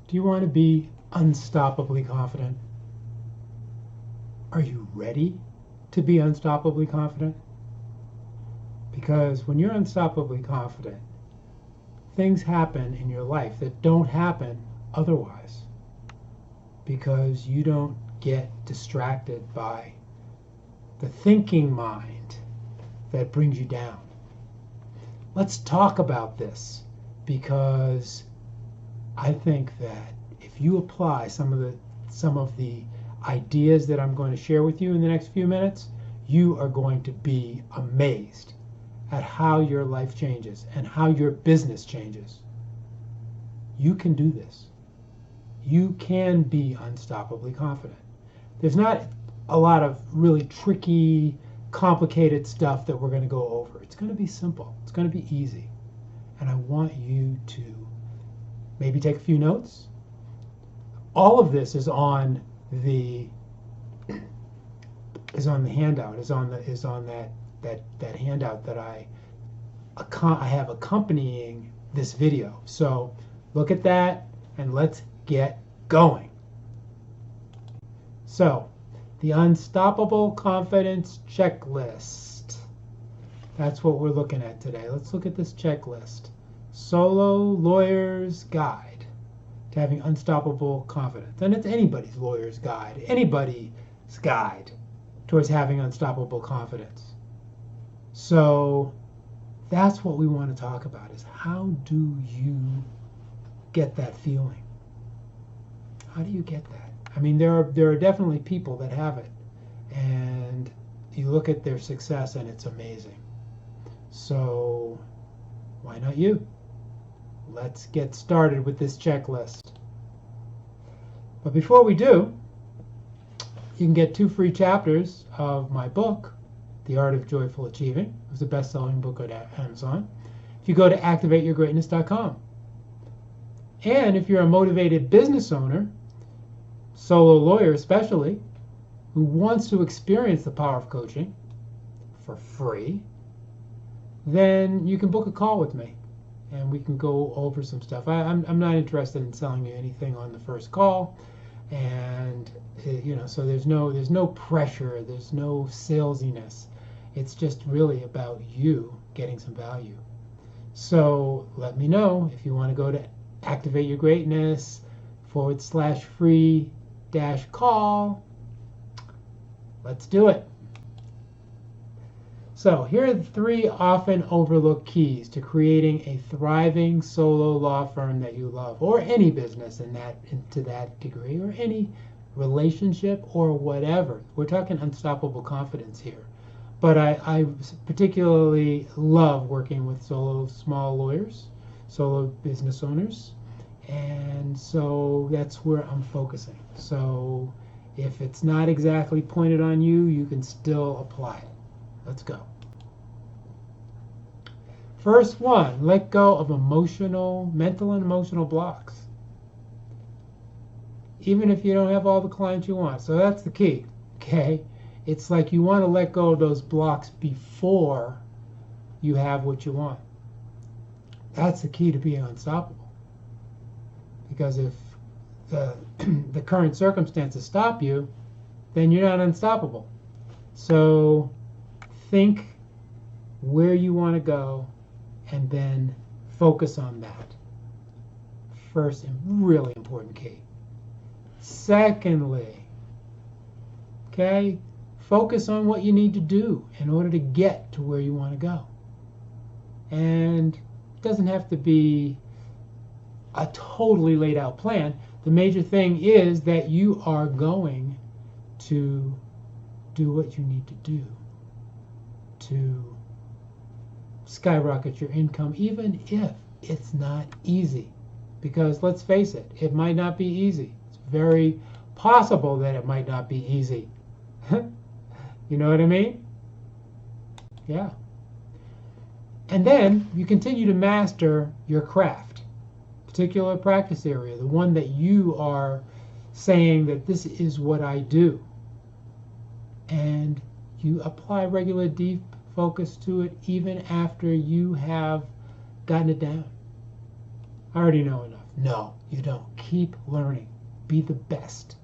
Do you want to be unstoppably confident? Are you ready to be unstoppably confident? Because when you're unstoppably confident, things happen in your life that don't happen otherwise because you don't get distracted by the thinking mind that brings you down. Let's talk about this because I think that if you apply some of the ideas that I'm going to share with you in the next few minutes, you are going to be amazed at how your life changes and how your business changes. You can do this. You can be unstoppably confident. There's not a lot of really tricky, complicated stuff that we're going to go over. It's going to be simple. It's going to be easy. And I want you to maybe take a few notes. All of this is on the handout. Is on that handout that I have accompanying this video. So look at that and let's get going. So the Unstoppable Confidence Checklist. That's what we're looking at today. Let's look at this checklist. Solo Lawyer's Guide to Having Unstoppable Confidence. And it's anybody's lawyer's guide, anybody's guide towards having unstoppable confidence. So that's what we want to talk about, is how do you get that feeling? How do you get that? I mean, there are definitely people that have it, and you look at their success and it's amazing. So why not you? Let's get started with this checklist. But before we do, you can get 2 free chapters of my book, The Art of Joyful Achieving. It was a best-selling book on Amazon. If you go to activateyourgreatness.com. And if you're a motivated business owner, solo lawyer especially, who wants to experience the power of coaching for free, then you can book a call with me and we can go over some stuff. I'm not interested in selling you anything on the first call, and so there's no pressure, there's no salesiness. It's just really about you getting some value. So let me know if you want to go to activateyourgreatness/free-call. Let's do it. So here are the 3 often overlooked keys to creating a thriving solo law firm that you love, or any business to that degree, or any relationship or whatever. We're talking unstoppable confidence here. But I particularly love working with solo small lawyers, solo business owners, and so that's where I'm focusing. So if it's not exactly pointed on you, you can still apply it. Let's go. First one, let go of mental and emotional blocks. Even if you don't have all the clients you want. So that's the key, okay? It's like you want to let go of those blocks before you have what you want. That's the key to being unstoppable. Because if the current circumstances stop you, then you're not unstoppable. So think where you want to go and then focus on that. First and really important key. Secondly, okay, focus on what you need to do in order to get to where you want to go. And it doesn't have to be a totally laid out plan. The major thing is that you are going to do what you need to do to skyrocket your income, even if it's not easy. Because let's face it, it might not be easy. It's very possible that it might not be easy. You know what I mean? Yeah. And then you continue to master your craft, particular practice area, the one that you are saying that this is what I do. And you apply regular deep focus to it even after you have gotten it down. I already know enough. No, you don't. Keep learning. Be the best.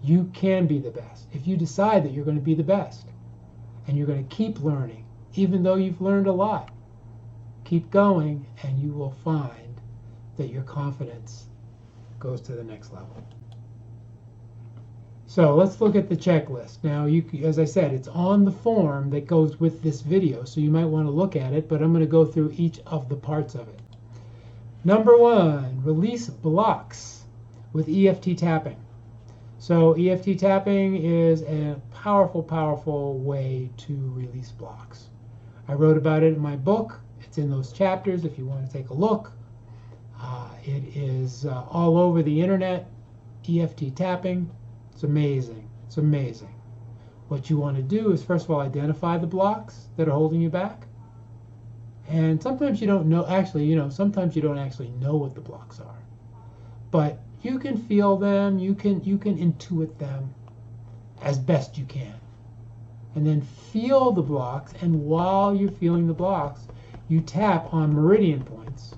You can be the best if you decide that you're going to be the best. And you're going to keep learning, even though you've learned a lot. Keep going, and you will find that your confidence goes to the next level. So let's look at the checklist. Now, as I said, it's on the form that goes with this video, so you might want to look at it, but I'm going to go through each of the parts of it. Number 1, release blocks with EFT tapping. So EFT tapping is a powerful, powerful way to release blocks. I wrote about it in my book. It's in those chapters if you want to take a look. It is all over the internet, EFT tapping. It's amazing. It's amazing. What you want to do is, first of all, identify the blocks that are holding you back. And sometimes you don't know, actually, sometimes you don't actually know what the blocks are. But you can feel them, you can intuit them as best you can. And then feel the blocks, and while you're feeling the blocks, you tap on meridian points.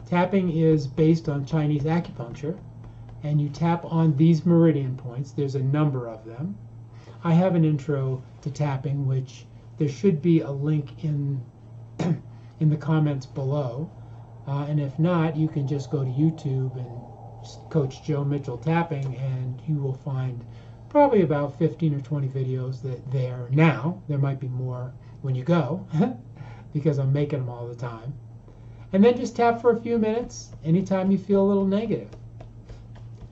Tapping is based on Chinese acupuncture, and you tap on these meridian points. There's a number of them. I have an intro to tapping, which there should be a link in in the comments below. And if not, you can just go to YouTube and Coach Joe Mitchell tapping, and you will find probably about 15 or 20 videos there now. There might be more when you go because I'm making them all the time. And then just tap for a few minutes anytime you feel a little negative.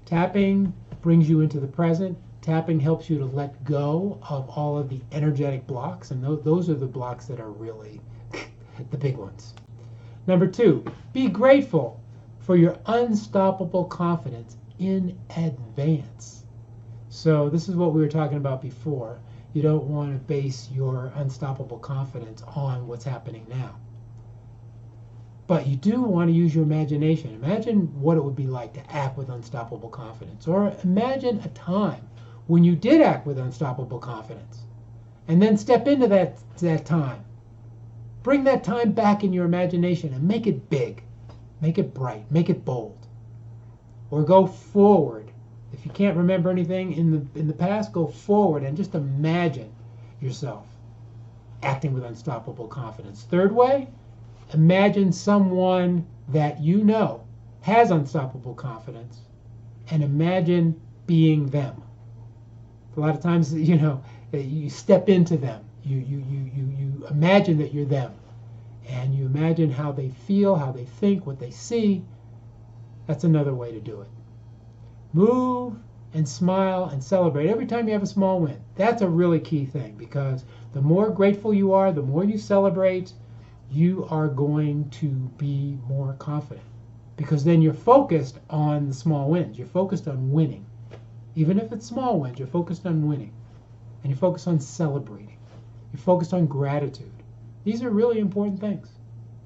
Tapping brings you into the present. Tapping helps you to let go of all of the energetic blocks, and those are the blocks that are really the big ones. Number 2, be grateful for your unstoppable confidence in advance. So this is what we were talking about before. You don't want to base your unstoppable confidence on what's happening now. But you do want to use your imagination. Imagine what it would be like to act with unstoppable confidence. Or imagine a time when you did act with unstoppable confidence. And then step into that time. Bring that time back in your imagination and make it big. Make it bright. Make it bold. Or go forward. If you can't remember anything in the past, go forward and just imagine yourself acting with unstoppable confidence. Third way, imagine someone that you know has unstoppable confidence and imagine being them. A lot of times, you step into them. You imagine that you're them. And you imagine how they feel, how they think, what they see. That's another way to do it. Move and smile and celebrate every time you have a small win. That's a really key thing, because the more grateful you are, the more you celebrate, you are going to be more confident, because then you're focused on the small wins. You're focused on winning. Even if it's small wins, you're focused on winning. And you're focused on celebrating. You're focused on gratitude. These are really important things.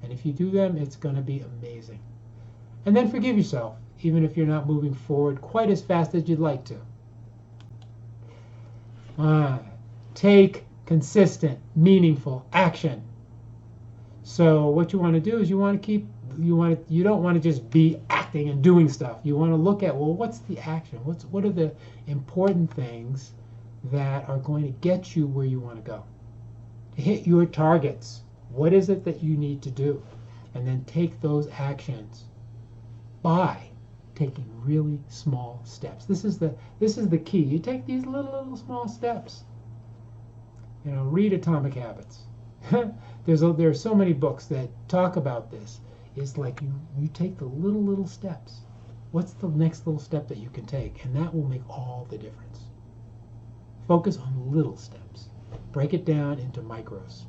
And if you do them, it's going to be amazing. And then forgive yourself, even if you're not moving forward quite as fast as you'd like to. Take consistent, meaningful action. So what you want to do is you don't want to just be acting and doing stuff. You want to look at, well, what's the action? What are the important things that are going to get you where you want to go? To hit your targets. What is it that you need to do? And then take those actions by taking really small steps. This is the key. You take these little small steps. Read Atomic Habits. There are so many books that talk about this. It's like you take the little steps. What's the next little step that you can take? And that will make all the difference. Focus on little steps. Break it down into micros.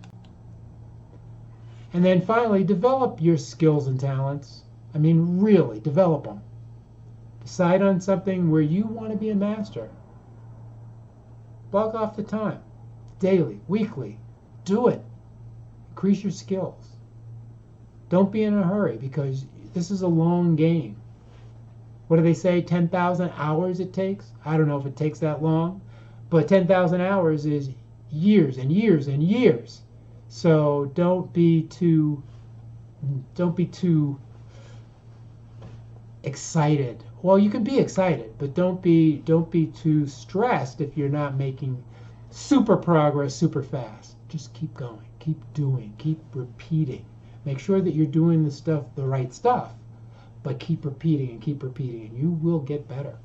And then finally, develop your skills and talents. I mean, really, develop them. Decide on something where you want to be a master. Block off the time. Daily, weekly. Do it. Increase your skills. Don't be in a hurry, because this is a long game. What do they say? 10,000 hours it takes? I don't know if it takes that long, but 10,000 hours is years and years and years. So don't be too excited. Well, you can be excited, but don't be too stressed if you're not making super progress super fast. Just keep going, keep doing, keep repeating. Make sure that you're doing the right stuff, but keep repeating and you will get better.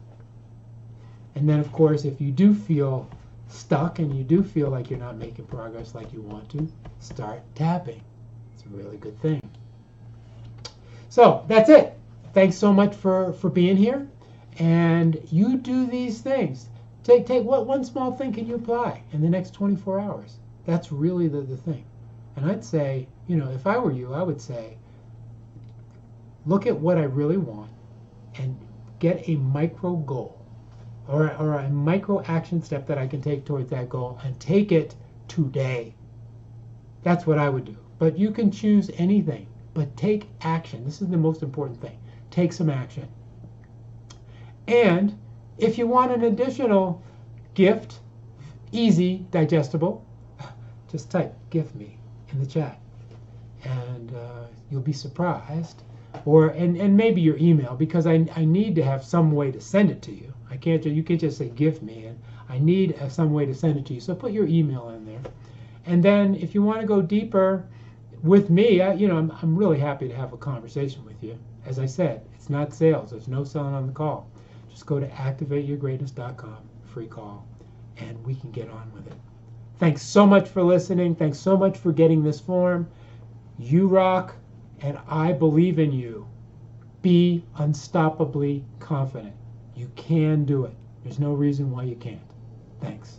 And then of course, if you do feel stuck and you do feel like you're not making progress like you want to, start tapping. It's a really good thing. So that's it. Thanks so much for being here. And you do these things. Take what one small thing can you apply in the next 24 hours? That's really the thing. And I'd say, if I were you, I would say, look at what I really want and get a micro goal or a micro action step that I can take towards that goal and take it today. That's what I would do. But you can choose anything, but take action. This is the most important thing. Take some action. And if you want an additional gift, easy, digestible, just type "gift me" in the chat, and you'll be surprised. And maybe your email, because I need to have some way to send it to you. You can't just say "gift me," and I need some way to send it to you. So put your email in there, and then if you want to go deeper with me, I'm really happy to have a conversation with you. As I said, it's not sales. There's no selling on the call. Just go to activateyourgreatness.com, free call, and we can get on with it. Thanks so much for listening. Thanks so much for getting this form. You rock, and I believe in you. Be unstoppably confident. You can do it. There's no reason why you can't. Thanks.